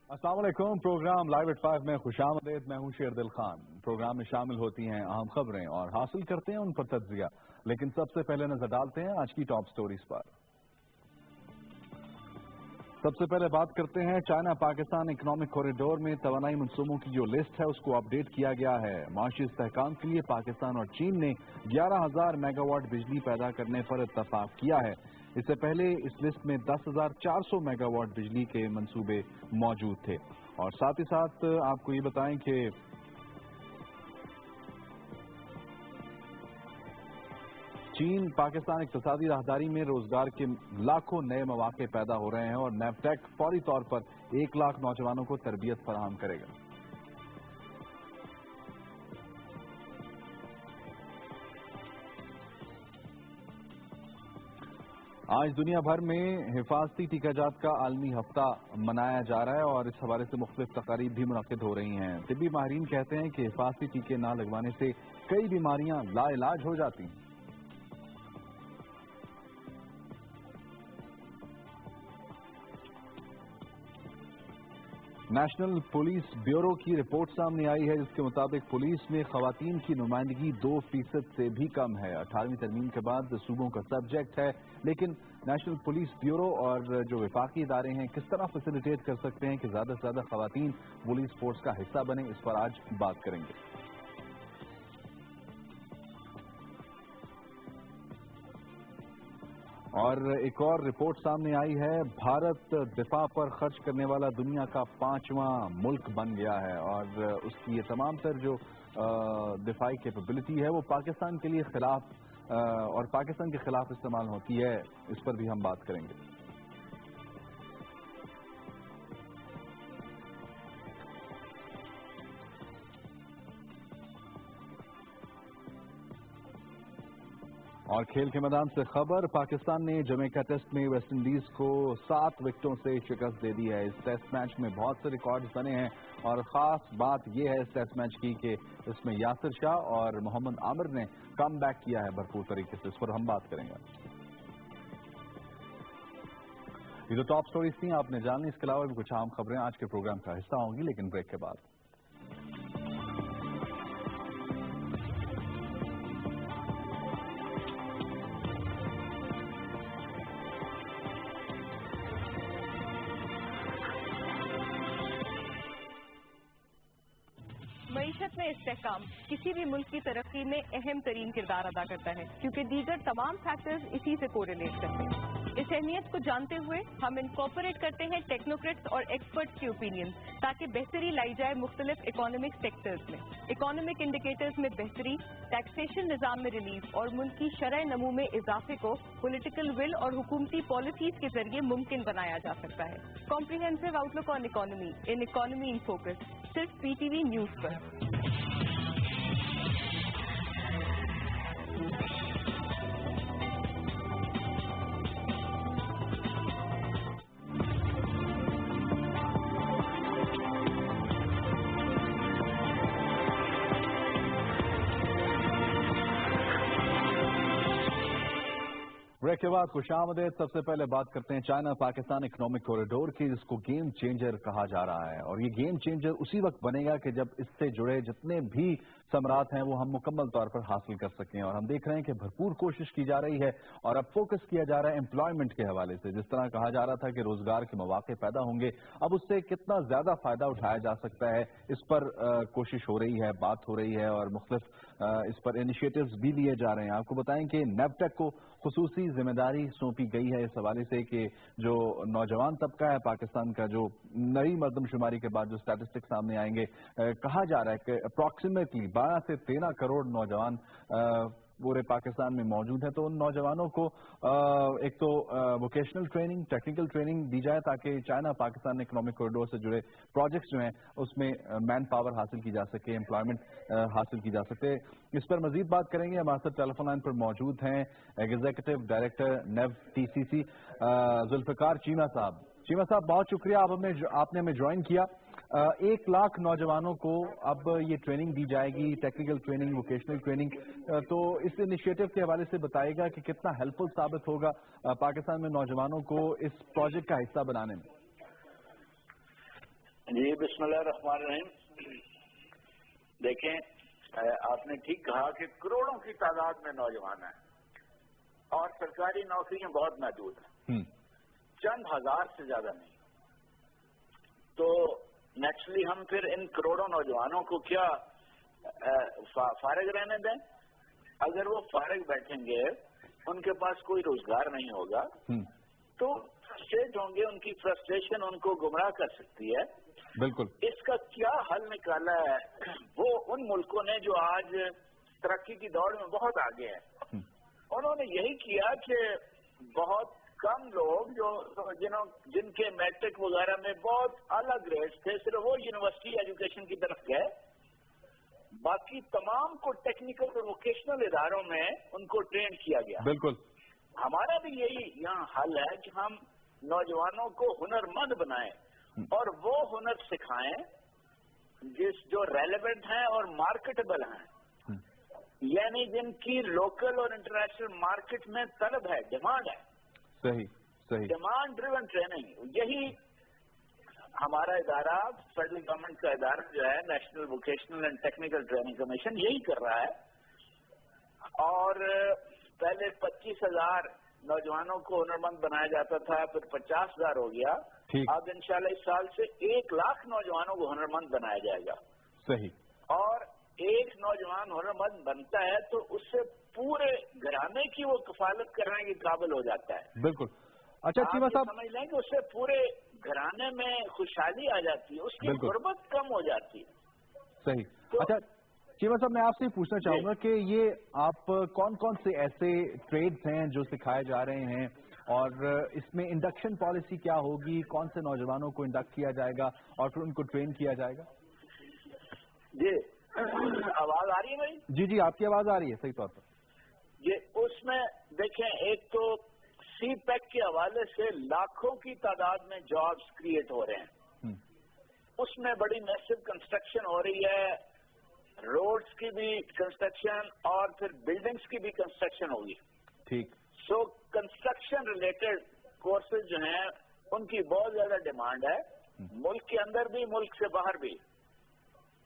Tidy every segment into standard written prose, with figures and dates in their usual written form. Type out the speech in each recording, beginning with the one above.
السلام علیکم. Programme live at 5 میں خوش آمدید. میں ہوں شیر دل خان. پروگرام میں شامل ہوتی ہیں اہم خبریں اور حاصل کرتے ہیں ان پر تجزیہ. لیکن سب سے پہلے نظر ڈالتے ہیں آج کی ٹاپ سٹوریز پر. سب سے پہلے بات کرتے ہیں چائنا پاکستان اکنامک کوریڈور میں توانائی منصوبوں کی جو لسٹ ہے اس کو اپڈیٹ کیا گیا ہے. معاشی استحکام کے لیے پاکستان اور چین نے 11,000 میگا واٹ بجلی پیدا کرنے پر اتفاق کیا ہے. اس سے پہلے اس لسٹ میں 10,400 میگا واٹ بجلی کے منصوبے موجود تھے. اور ساتھ ہی ساتھ آپ کو یہ بتائیں کہ چین پاکستان اقتصادی راہداری میں روزگار کے لاکھوں نئے مواقع پیدا ہو رہے ہیں اور نیفٹیک فوری طور پر 1 لاکھ نوجوانوں کو تربیت فراہم کرے گا. آج دنیا بھر میں حفاظتی ٹیکہ جات کا عالمی ہفتہ منایا جا رہا ہے اور اس حوالے سے مختلف تقاریب بھی منعقد ہو رہی ہیں. طبی ماہرین کہتے ہیں کہ حفاظتی ٹیکے نہ لگوانے سے کئی بیماریاں لا علاج ہو جاتی ہیں. نیشنل پولیس بیورو کی رپورٹ سامنے آئی ہے جس کے مطابق پولیس میں خواتین کی نمائندگی 2% سے بھی کم ہے. 18ویں ترمیم کے بعد صوبوں کا سبجیکٹ ہے لیکن نیشنل پولیس بیورو اور جو وفاقی ادارے ہیں کس طرح فیسیلیٹیٹ کر سکتے ہیں کہ زیادہ سے زیادہ خواتین پولیس فورس کا حصہ بنیں, اس پر آج بات کریں گے. اور ایک اور رپورٹ سامنے آئی ہے. بھارت دفاع پر خرچ کرنے والا دنیا کا 5واں ملک بن گیا ہے اور اس کی یہ تمام تر جو دفاعی کیپیبلٹی ہے وہ پاکستان کے لیے خلاف اور پاکستان کے خلاف استعمال ہوتی ہے. اس پر بھی ہم بات کریں گے. اور کھیل کے میدان سے خبر. پاکستان نے جمیکا ٹیسٹ میں ویسٹ انڈیز کو 7 وکٹوں سے شکست دے دی ہے. اس ٹیسٹ میچ میں بہت سے ریکارڈز بنے ہیں اور خاص بات یہ ہے اس ٹیسٹ میچ کی کہ اس میں یاسر شاہ اور محمد عامر نے کم بیک کیا ہے بھرپور طریقے سے. اس پر ہم بات کریں گے. یہ تو ٹاپ سٹوریز تھیں, آپ نے جان لی. اس کے علاوہ بھی کچھ عام خبریں آج کے پروگرام کا حصہ ہوں گی لیکن بریک کے بعد. معیشت میں استحکام کسی بھی ملک کی ترقی میں اہم ترین کردار ادا کرتا ہے کیونکہ دیگر تمام فیکٹرز اسی سے کوریلیٹ کرتے ہیں. اس اہمیت کو جانتے ہوئے ہم انکارپوریٹ کرتے ہیں ٹیکنوکریٹس اور ایکسپرٹس کی اوپینین تاکہ بہتری لائی جائے مختلف اکانومک سیکٹرز میں. اکانومک انڈیکیٹرز میں بہتری, ٹیکسیشن نظام میں ریلیف اور ملک کی شرح نمو میں اضافے کو پولیٹیکل ول اور حکومتی پالیسیز کے ذریعے ممکن بنایا جا سکتا ہے. Comprehensive out look on economy in economy in focus, صرف پی ٹی وی نیوز پر. بریک کے بعد خوش آمدید. سب سے پہلے بات کرتے ہیں چائنا پاکستان اکنامک کوریڈور کی جس کو گیم چینجر کہا جا رہا ہے. اور یہ گیم چینجر اسی وقت بنے گا کہ جب اس سے جڑے جتنے بھی ثمرات ہیں وہ ہم مکمل طور پر حاصل کر سکیں. اور ہم دیکھ رہے ہیں کہ بھرپور کوشش کی جا رہی ہے اور اب فوکس کیا جا رہا ہے امپلائمنٹ کے حوالے سے. جس طرح کہا جا رہا تھا کہ روزگار کے مواقع پیدا ہوں گے, اب اس سے کتنا زیادہ فائدہ اٹھایا جا سکتا ہے اس پر کوشش ہو رہی ہے, بات ہو رہی ہے اور مختلف اس پر انیشیٹوز بھی لیے جا رہے ہیں. آپ کو بتائیں کہ نیفٹیک کو خصوصی ذمہ داری سونپی گئی ہے اس حوالے سے کہ جو نوجوان طبقہ ہے پاکستان کا, جو نئی مردم شماری کے بعد جو اسٹیٹسٹک سامنے آئیں گے, کہا جا رہا ہے کہ اپروکسیمیٹلی 12 سے 13 کروڑ نوجوان پورے پاکستان میں موجود ہیں. تو ان نوجوانوں کو ایک تو ووکیشنل ٹریننگ, ٹیکنیکل ٹریننگ دی جائے تاکہ چائنا پاکستان اکنامک کوریڈور سے جڑے پروجیکٹس جو ہیں اس میں مین پاور حاصل کی جا سکے, امپلائمنٹ حاصل کی جا سکے. اس پر مزید بات کریں گے. ہمارے ساتھ ٹیلی فون لائن پر موجود ہیں executive director new T C C Zulfiqar Cheema صاحب. چیمہ صاحب بہت شکریہ, آپ نے ہمیں جوائن کیا. 1 لاکھ نوجوانوں کو اب یہ ٹریننگ دی جائے گی, ٹیکنیکل ٹریننگ, ووکیشنل ٹریننگ, تو اس انیشیٹو کے حوالے سے بتائے گا کہ کتنا ہیلپ فل ثابت ہوگا پاکستان میں نوجوانوں کو اس پروجیکٹ کا حصہ بنانے میں. جی बिस्मिल्लाहिर्रहमानिर्रहीम। देखें, आपने ठीक कहा कि करोड़ों की तादाद में नौजवान हैं और सरकारी नौकरियां बहुत महदूद हैं, चंद हजार से ज्यादा नहीं। तो नेचुरली हम फिर इन करोड़ों नौजवानों को क्या फारिग रहने दें? अगर वो फारिग बैठेंगे, उनके पास कोई रोजगार नहीं होगा, तो फ्रस्ट्रेट होंगे, उनकी फ्रस्ट्रेशन उनको गुमराह कर सकती है। बिल्कुल। इसका क्या हल निकाला है वो उन मुल्कों ने जो आज तरक्की की दौड़ में बहुत आगे हैं, उन्होंने यही किया कि बहुत कम लोग जिनके मैट्रिक वगैरह में बहुत अलग ग्रेड्स थे, सिर्फ वो यूनिवर्सिटी एजुकेशन की तरफ गए, बाकी तमाम को टेक्निकल और वोकेशनल इदारों में उनको ट्रेन किया गया। बिल्कुल। हमारा भी यही यहाँ हल है कि हम नौजवानों को हुनरमंद बनाएं और वो हुनर सिखाएं जो रेलेवेंट हैं और मार्केटेबल हैं, यानी जिनकी लोकल और इंटरनेशनल मार्केट में तलब है, डिमांड है। सही सही। डिमांड ड्रिवन ट्रेनिंग, यही हमारा इदारा, फेडरल गवर्नमेंट का इदारा जो है national vocational and technical training commission, यही कर रहा है। और पहले 25,000 नौजवानों को हुनरमंद बनाया जाता था, फिर 50,000 हो गया। अब इंशाल्लाह इस साल से 1 लाख नौजवानों को हुनरमंद बनाया जाएगा। सही। और एक नौजवान हुनरमंद बनता है तो उससे पूरे घराने की वो कफालत करने के काबिल हो जाता है। बिल्कुल। अच्छा चीमा साहब, समझ लें कि उससे पूरे घराने में खुशहाली आ जाती है, उसकी गुर्बत कम हो जाती है। सही। अच्छा चीमा साहब, मैं आपसे पूछना चाहूंगा कि ये आप कौन कौन से ऐसे ट्रेड्स हैं जो सिखाए जा रहे हैं और इसमें इंडक्शन पॉलिसी क्या होगी, कौन से नौजवानों को इंडक्ट किया जाएगा और फिर उनको ट्रेन किया जाएगा? जी, आवाज आ रही है भाई? जी जी, आपकी आवाज आ रही है सही तौर पर। ये उसमें देखें, एक तो सी पैक के हवाले से लाखों की तादाद में जॉब्स क्रिएट हो रहे हैं, उसमें बड़ी मैसिव कंस्ट्रक्शन हो रही है, रोड्स की भी कंस्ट्रक्शन और फिर बिल्डिंग्स की भी कंस्ट्रक्शन होगी। ठीक। सो कंस्ट्रक्शन रिलेटेड कोर्सेज जो हैं उनकी बहुत ज्यादा डिमांड है, मुल्क के अंदर भी मुल्क से बाहर भी।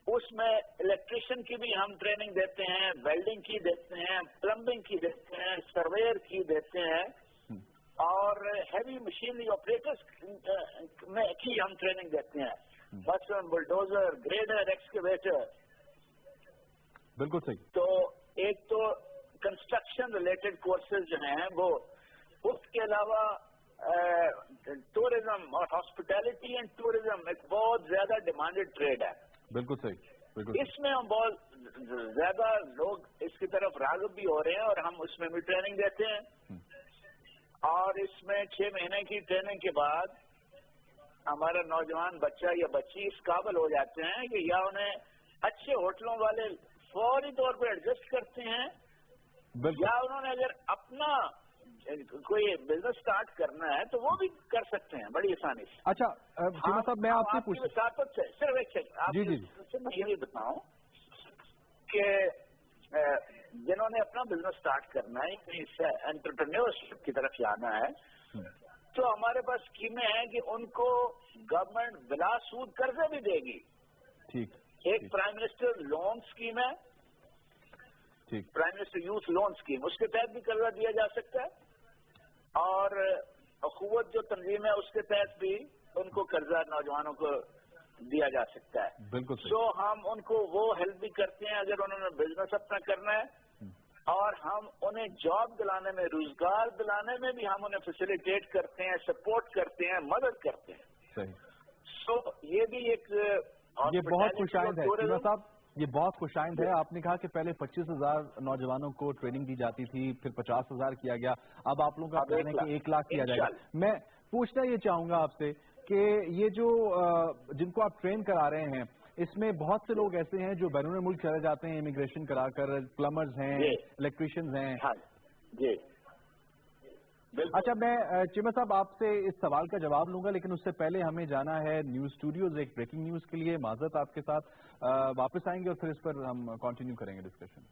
उसमें इलेक्ट्रिशियन की भी हम ट्रेनिंग देते हैं, वेल्डिंग की देते हैं, प्लम्बिंग की देते हैं, सर्वेयर की देते हैं और हैवी मशीनरी ऑपरेटर्स में की हम ट्रेनिंग देते हैं, बस बुलडोजर, ग्रेडर, एक्सकेवेटर। बिल्कुल सही। तो एक तो कंस्ट्रक्शन रिलेटेड कोर्सेज जो हैं वो, उसके अलावा टूरिज्म और हॉस्पिटैलिटी एंड टूरिज्म एक बहुत ज्यादा डिमांडेड ट्रेड है। बिल्कुल सही, बिल्कुल। इसमें हम बहुत ज्यादा लोग इसकी तरफ राग़िब भी हो रहे हैं और हम उसमें भी ट्रेनिंग देते हैं। और इसमें 6 महीने की ट्रेनिंग के बाद हमारा नौजवान बच्चा या बच्ची इस काबिल हो जाते हैं कि या उन्हें अच्छे होटलों वाले फौरी तौर पर एडजस्ट करते हैं, या उन्होंने अगर अपना कोई बिजनेस स्टार्ट करना है तो वो भी कर सकते हैं बड़ी आसानी से। अच्छा चीमा साहब, मैं आपसे पूछ सिर्फ एक सेकंड, मैं यही बताऊं कि जिन्होंने अपना बिजनेस स्टार्ट करना है, एंटरप्रेन्योरशिप की तरफ जाना है, तो हमारे पास स्कीमें हैं कि उनको गवर्नमेंट बिला सूद कर्जे भी देगी। ठीक। एक प्राइम मिनिस्टर लोन स्कीम है, prime minister youth loan scheme, उसके तहत भी कर्जा दिया जा सकता है और अखुवत जो तंजीम है उसके तहत भी उनको कर्जा नौजवानों को दिया जा सकता है। बिल्कुल। तो हम उनको वो हेल्प भी करते हैं अगर उन्होंने बिजनेस अपना करना है, और हम उन्हें जॉब दिलाने में, रोजगार दिलाने में भी हम उन्हें फैसिलिटेट करते हैं, सपोर्ट करते हैं, मदद करते हैं। सही। सो ये भी एक ये बहुत खुशाइंद है चीमा साहब, ये बहुत खुशाइंद है। आपने कहा कि पहले 25,000 नौजवानों को ट्रेनिंग दी जाती थी, फिर 50,000 किया गया, अब आप लोगों का प्लान है कि 1 लाख किया जाएगा। मैं पूछना ये चाहूंगा आपसे कि ये जो जिनको आप ट्रेन करा रहे हैं, इसमें बहुत से लोग ऐसे हैं जो बैरून मुल्क चले जाते हैं इमिग्रेशन कराकर, प्लम्बर्स हैं, इलेक्ट्रिशियंस हैं। हाँ जी। अच्छा, मैं चीमा साहब आपसे इस सवाल का जवाब लूंगा, लेकिन उससे पहले हमें जाना है न्यूज स्टूडियोज एक ब्रेकिंग न्यूज के लिए। माजरत आपके साथ वापस आएंगे और फिर इस पर हम कंटिन्यू करेंगे डिस्कशन।